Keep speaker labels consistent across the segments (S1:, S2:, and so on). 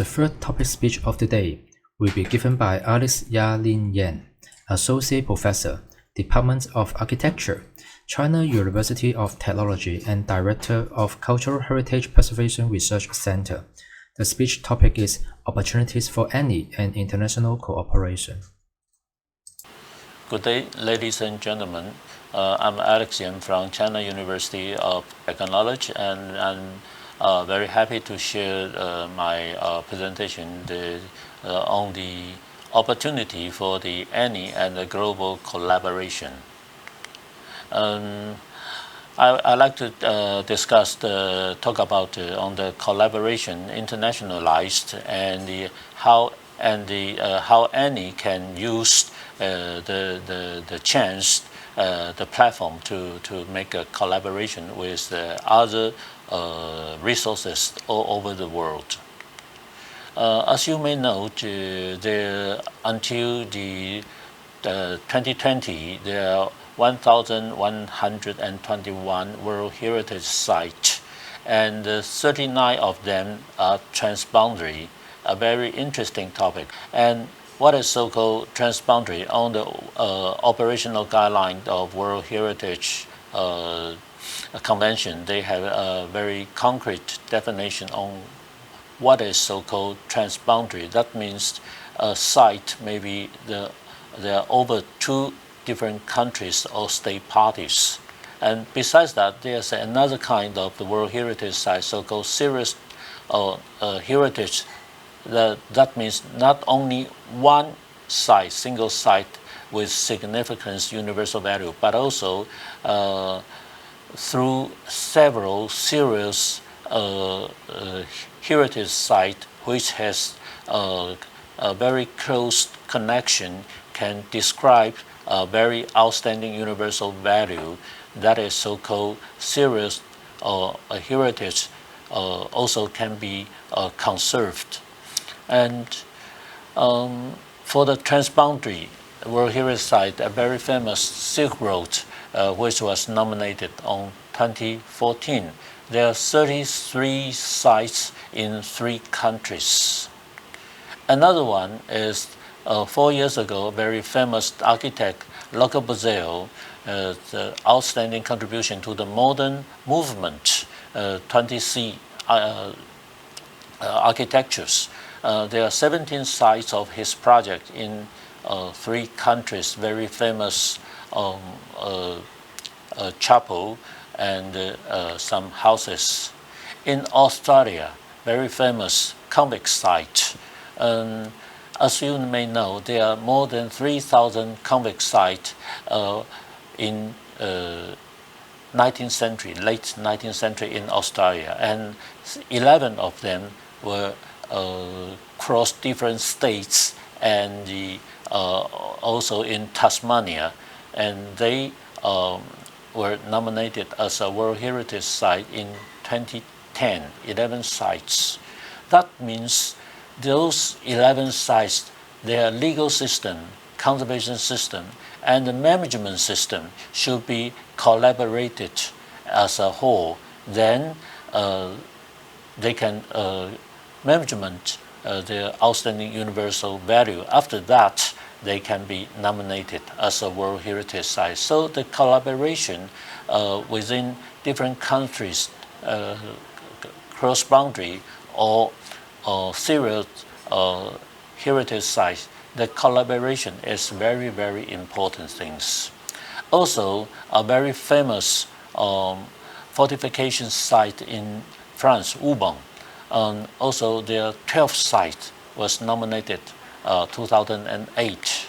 S1: The third topic speech of the day will be given by Alice Ya-Ning Yen, Associate Professor, Department of Architecture, China University of Technology and Director of Cultural Heritage Preservation Research Center. The speech topic is Opportunities for ANIH and International Cooperation.
S2: Good day, ladies and gentlemen. I'm Alex Yen from China University of Technology, and I'm very happy to share my presentation on the opportunity for the ANIH and the global collaboration. I like to talk about on the collaboration internationalized and how ANIH can use the chance, the platform to make a collaboration with other resources all over the world. As you may know, until the 2020, there are 1,121 World Heritage Sites, and 39 of them are transboundary, a very interesting topic. And what is so-called transboundary? On the operational guideline of World Heritage Convention, they have a very concrete definition on what is so-called transboundary. That means a site maybe there are over 2 different countries or state parties. And besides that, there's another kind of the World Heritage Site, so-called serious heritage. That means not only one site, single site with significance, universal value, but also through several serious heritage site which has a very close connection, can describe a very outstanding universal value, that is so-called serious heritage, also can be conserved. And for the transboundary World Heritage Site, a very famous Silk Road, which was nominated on 2014. There are 33 sites in 3 countries. Another one is 4 years ago, a very famous architect, Le Corbusier, the outstanding contribution to the modern movement, 20C architectures. There are 17 sites of his project in 3 countries, very famous chapel and some houses. In Australia, very famous convict site. As you may know, there are more than 3,000 convict sites in 19th century, late 19th century in Australia, and 11 of them were cross different states and also in Tasmania, and they were nominated as a World Heritage Site in 2010, 11 sites. That means those 11 sites, their legal system, conservation system, and the management system should be collaborated as a whole. Then they can management their outstanding universal value. After that, they can be nominated as a World Heritage Site. So the collaboration within different countries, cross-boundary or serious heritage sites, the collaboration is very, very important things. Also, a very famous fortification site in France, Ubon. Also, their 12th site was nominated 2008.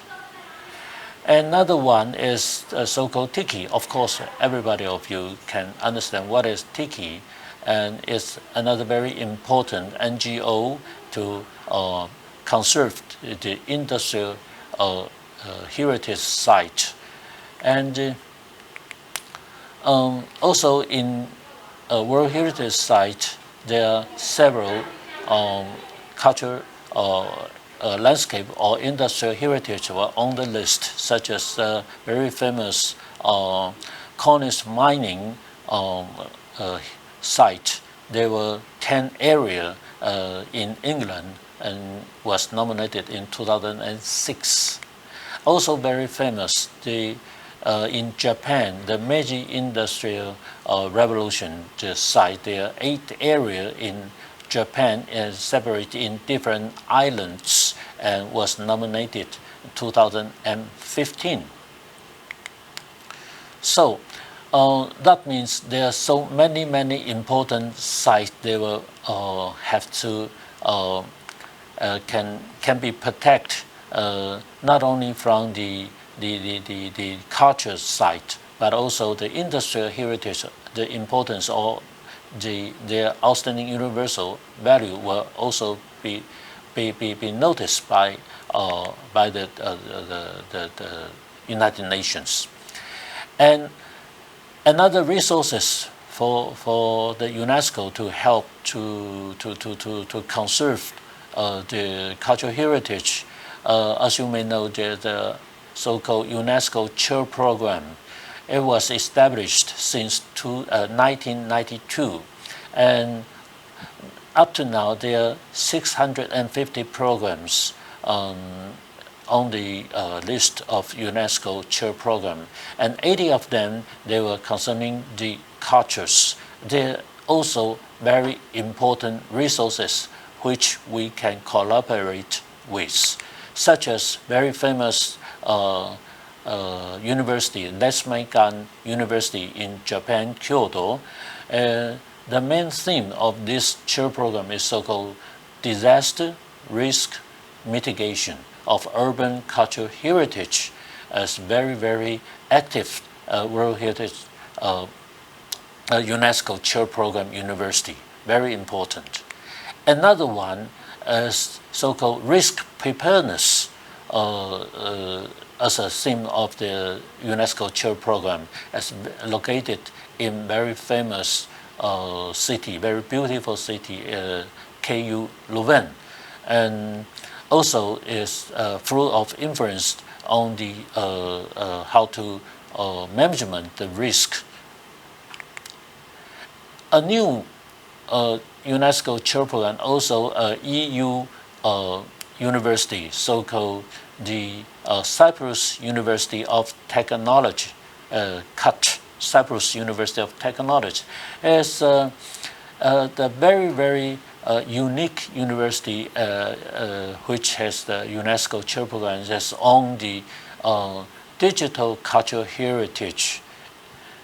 S2: Another one is so-called Tiki. Of course, everybody of you can understand what is Tiki, and it's another very important NGO to conserve the industrial heritage site. And also in World Heritage Site, there are several cultural landscape or industrial heritage were on the list, such as very famous Cornish mining site. There were 10 areas in England and was nominated in 2006. Also very famous, in Japan, the Meiji Industrial Revolution, the site, there are 8 areas in Japan separated in different islands and was nominated in 2015. So that means there are so many important sites they will have to can be protected not only from the culture side, but also the industrial heritage, the importance of their outstanding universal value will also be noticed by the United Nations. And another resources for the UNESCO to help to conserve the cultural heritage. As you may know, the so-called UNESCO Chair Program. It was established since 1992, and up to now there are 650 programs on the list of UNESCO Chair Program, and 80 of them they were concerning the cultures. They're also very important resources which we can collaborate with, such as very famous university, Lesmeikan University in Japan, Kyoto. The main theme of this chair program is so-called disaster risk mitigation of urban cultural heritage, as very active World Heritage UNESCO chair program university, very important. Another one is so-called risk preparedness as a theme of the UNESCO chair program, as located in very famous city, very beautiful city, KU Leuven, and also is full of influence on the how to management the risk. A new UNESCO chair program, also EU university, so-called the Cyprus University of Technology, CUT, Cyprus University of Technology, is the very unique university which has the UNESCO chair program that's on the digital cultural heritage.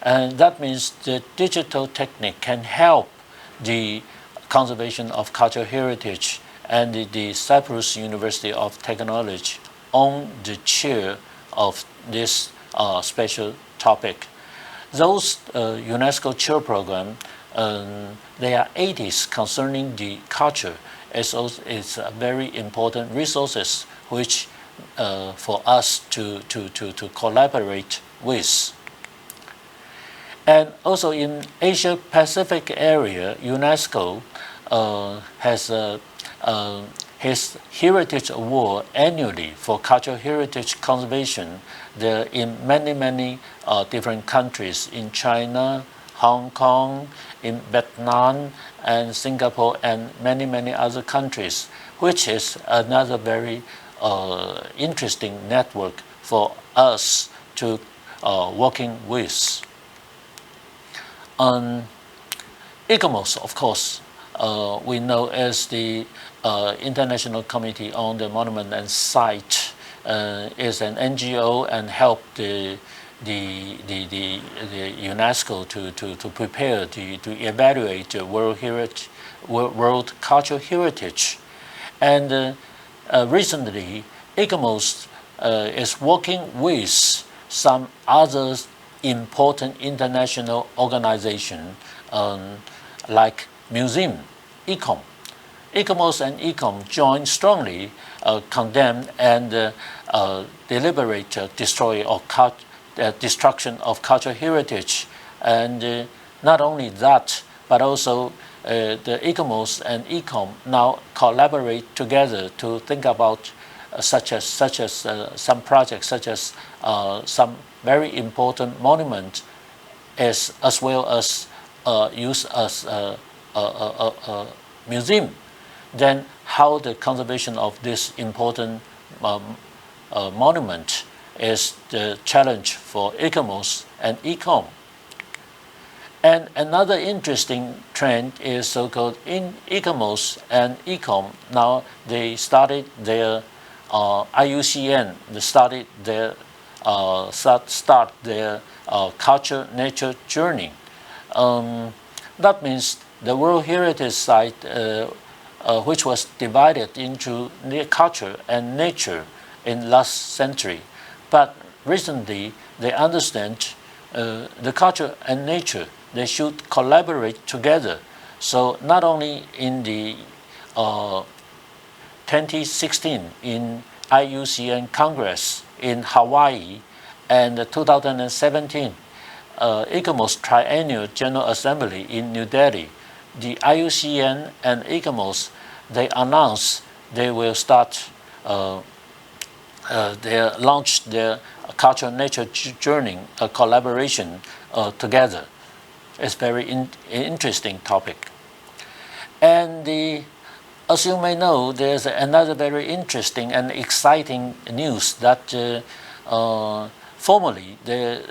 S2: And that means the digital technique can help the conservation of cultural heritage, and the Cyprus University of Technology on the chair of this special topic. Those UNESCO chair program, there are 80s concerning the culture. It's a very important resources which for us to collaborate with. And also in Asia Pacific area, UNESCO has his Heritage Award annually for cultural heritage conservation. There in many different countries, in China, Hong Kong, in Vietnam, and Singapore, and many other countries, which is another very interesting network for us to working with. ICOMOS, of course, we know as the International Committee on the Monument and Site, is an NGO and help the UNESCO to prepare to evaluate the world cultural heritage. And recently, ICOMOS is working with some other important international organization like museum, ICOM. ICOMOS and ICOM join strongly condemn and deliberate destroy or destruction of cultural heritage. And not only that, but also the ICOMOS and ICOM now collaborate together to think about such as some projects, such as some very important monument, as well as use as a museum. then how the conservation of this important monument is the challenge for ICOMOS and ECOM. And another interesting trend is so-called in ICOMOS and ECOM. Now they started their IUCN. They started their start their culture nature journey. That means the World Heritage Site, which was divided into culture and nature in last century, but recently they understand the culture and nature, they should collaborate together. So not only in the 2016 in IUCN Congress in Hawaii and the 2017 ICOMOS Triennial General Assembly in New Delhi, the IUCN and ICOMOS, they announced they will start launch their culture nature journey collaboration together. It's very interesting topic. And as you may know, there's another very interesting and exciting news that formally the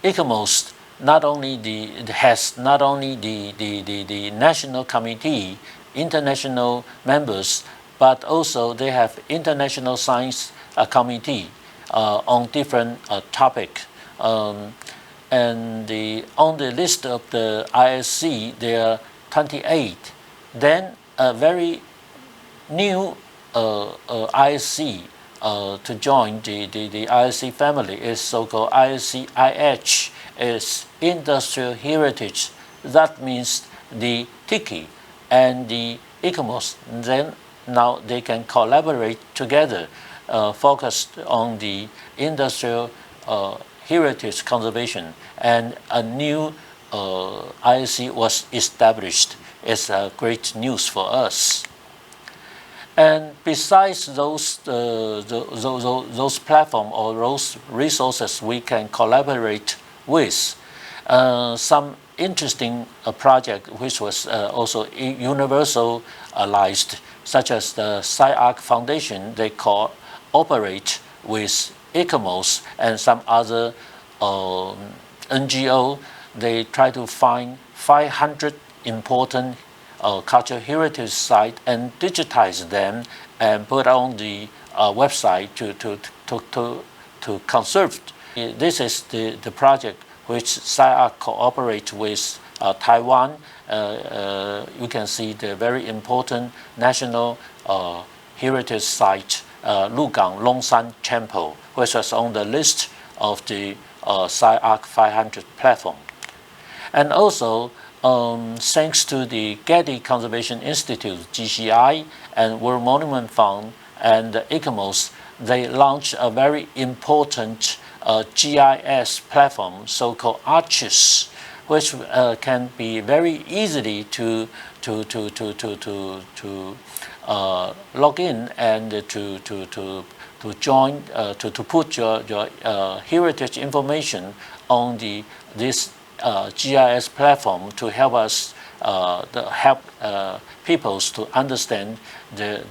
S2: ICOMOS has not only the national committee, international members, but also they have international science committee on different topics. And on the list of the ISC, there are 28. Then a very new ISC to join the ISC family is so-called ISC-IH, is Industrial Heritage. That means the TICI and the ICOMOS, then now they can collaborate together, focused on the industrial heritage conservation, and a new ISC was established. It's great news for us. And besides those platforms or those resources we can collaborate with, some interesting project which was also universalized, such as the SciArc Foundation. They cooperate with ICOMOS and some other NGO. They try to find 500 important cultural heritage sites and digitize them and put on the website to conserve. This is the project which SciArc cooperates with Taiwan. You can see the very important national heritage site, Lugang Longshan Temple, which was on the list of the SciArc 500 platform. And also, thanks to the Getty Conservation Institute, GCI, and World Monument Fund and the ICOMOS, they launched a very important GIS platform, so-called ARCHES, which can be very easily to log in and to join, to put your heritage information on this GIS platform to help us people to understand the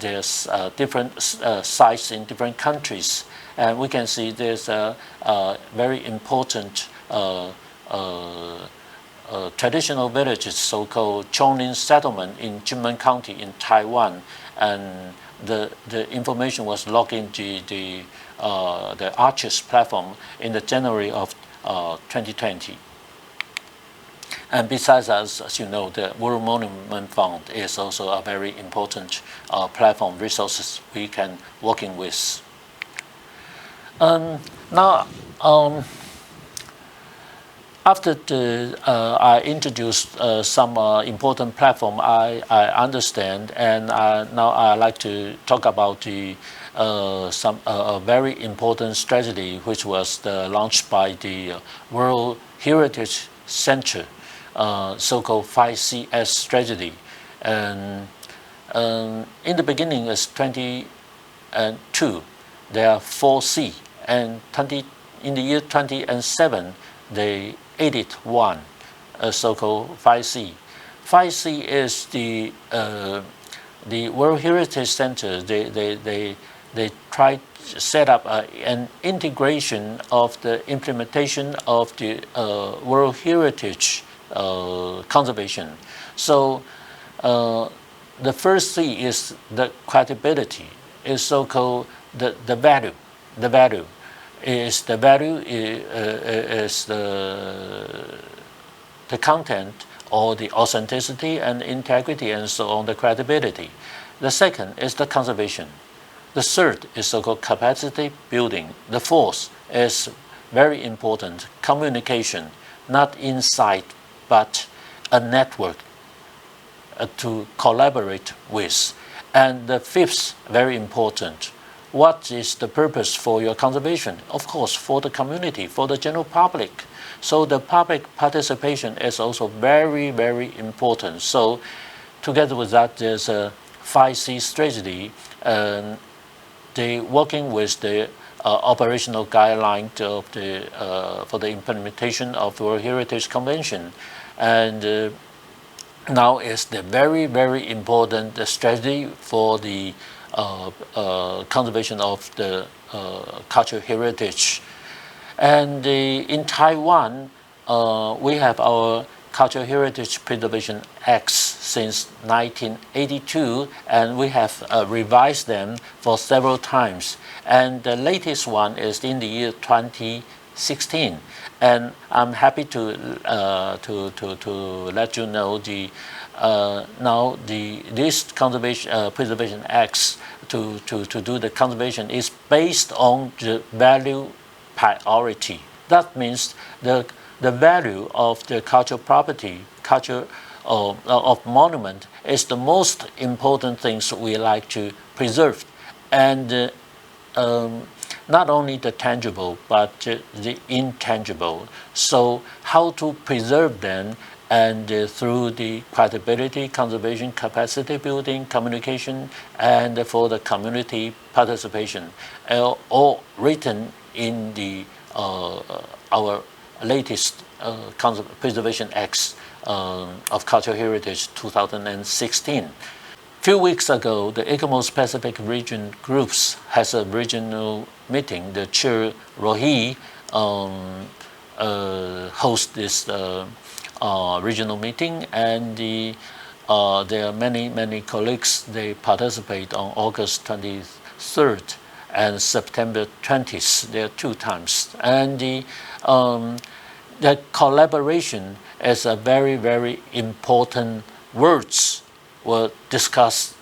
S2: different sites in different countries. And we can see there's a very important traditional villages, so-called Chonin settlement in Jinmen County in Taiwan, and the information was logged into the ARCHES platform in the January of 2020. And besides, as you know, the World Monument Fund is also a very important platform resources we can working with. Now, after I introduced some important platform I understand, and now I'd like to talk about the some very important strategy which was launched by the World Heritage Center, so-called 5CS strategy. And in the beginning is 22, there are 4C, and in the year 2007 they added one, so-called 5C. 5C is the World Heritage Center. They try to set up an integration of the implementation of the World Heritage conservation. So the first C is the credibility, is so-called the value. The value is the content or the authenticity and integrity and so on, the credibility. The second is the conservation. The third is so-called capacity building. The fourth is very important, communication, not insight but a network to collaborate with. And the fifth, very important, what is the purpose for your conservation? Of course, for the community, for the general public. So the public participation is also very, very important. So together with that, there's a 5C strategy, and they working with the operational guideline of for the implementation of the World Heritage Convention. And now is the very, very important strategy for the conservation of the cultural heritage. And in Taiwan, we have our Cultural Heritage Preservation Acts since 1982, and we have revised them for several times. And the latest one is in the year 2016. And I'm happy to let you know now this conservation preservation acts to do the conservation is based on the value priority. That means the value of the cultural property, culture of monument is the most important things we like to preserve, and not only the tangible but the intangible. So how to preserve them, and through the credibility, conservation, capacity building, communication, and for the community participation, all written in the our latest Preservation Acts of Cultural Heritage 2016. Few weeks ago, the ECOMOS Pacific Region Groups has a regional meeting. The chair, Rohi, hosts this regional meeting, and there are many colleagues. They participate on August 23rd and September 20th. There are 2 times, and the collaboration is a very, very important words were discussed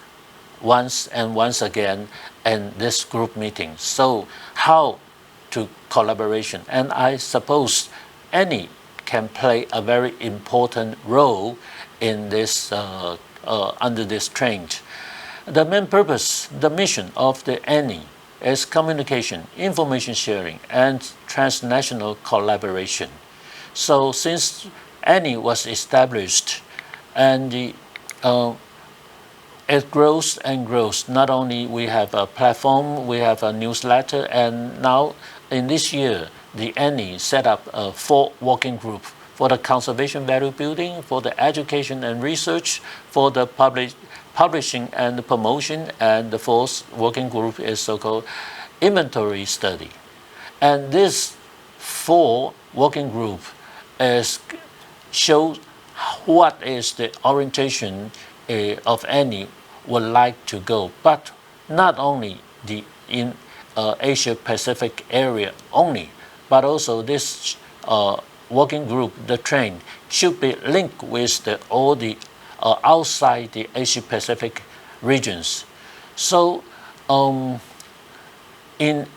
S2: once and once again in this group meeting. So how to collaboration, and I suppose ANIH can play a very important role in this under this trend. The main purpose, the mission of the ANIH is communication, information sharing, and transnational collaboration. So since ANIH was established, and it grows and grows. Not only we have a platform, we have a newsletter, and now in this year, the ANIH set up 4 working groups for the conservation value building, for the education and research, for the publishing and the promotion, and the 4th working group is so-called inventory study. And this 4 working group shows what is the orientation of ANIH would like to go, but not only in Asia Pacific area only, but also this working group, the trend, should be linked with all the outside the Asia Pacific regions. So in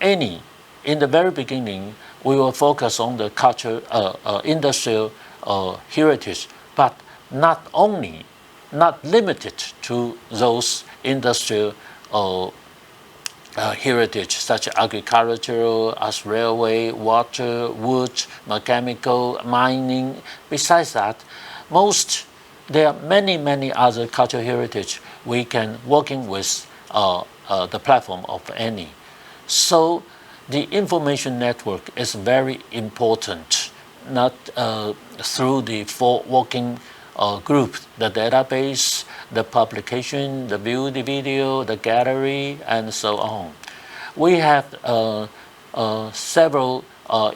S2: ANIH, in the very beginning, we will focus on the culture, industrial heritage, but not limited to those industrial heritage, such as agricultural, as railway, water, wood, mechanical, mining. Besides that, there are many other cultural heritage we can working with the platform of ANIH. So the information network is very important, not through the 4 working group, the database, the publication, the view, the video, the gallery, and so on. We have several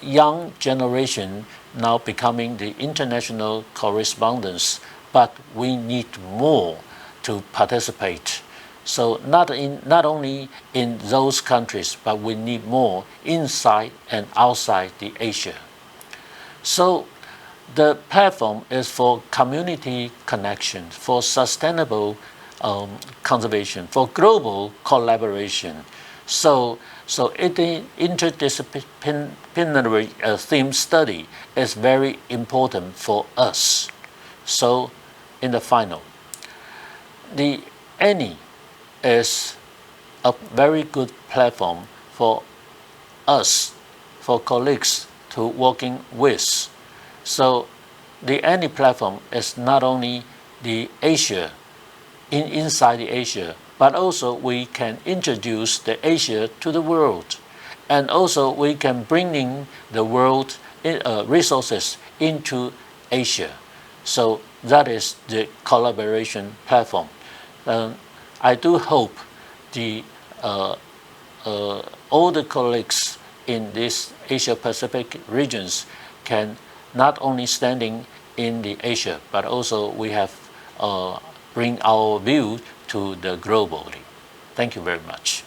S2: young generation now becoming the international correspondents, but we need more to participate. So not only in those countries, but we need more inside and outside the Asia. So the platform is for community connection, for sustainable conservation, for global collaboration. So interdisciplinary theme study is very important for us. So in the final, the ANIH is a very good platform for us, for colleagues to working with. So the ANIH platform is not only the Asia, inside the Asia, but also we can introduce the Asia to the world. And also we can bring in the world resources into Asia. So that is the collaboration platform. I do hope all the colleagues in these Asia Pacific regions can not only standing in the Asia, but also we have bring our view to the globally. Thank you very much.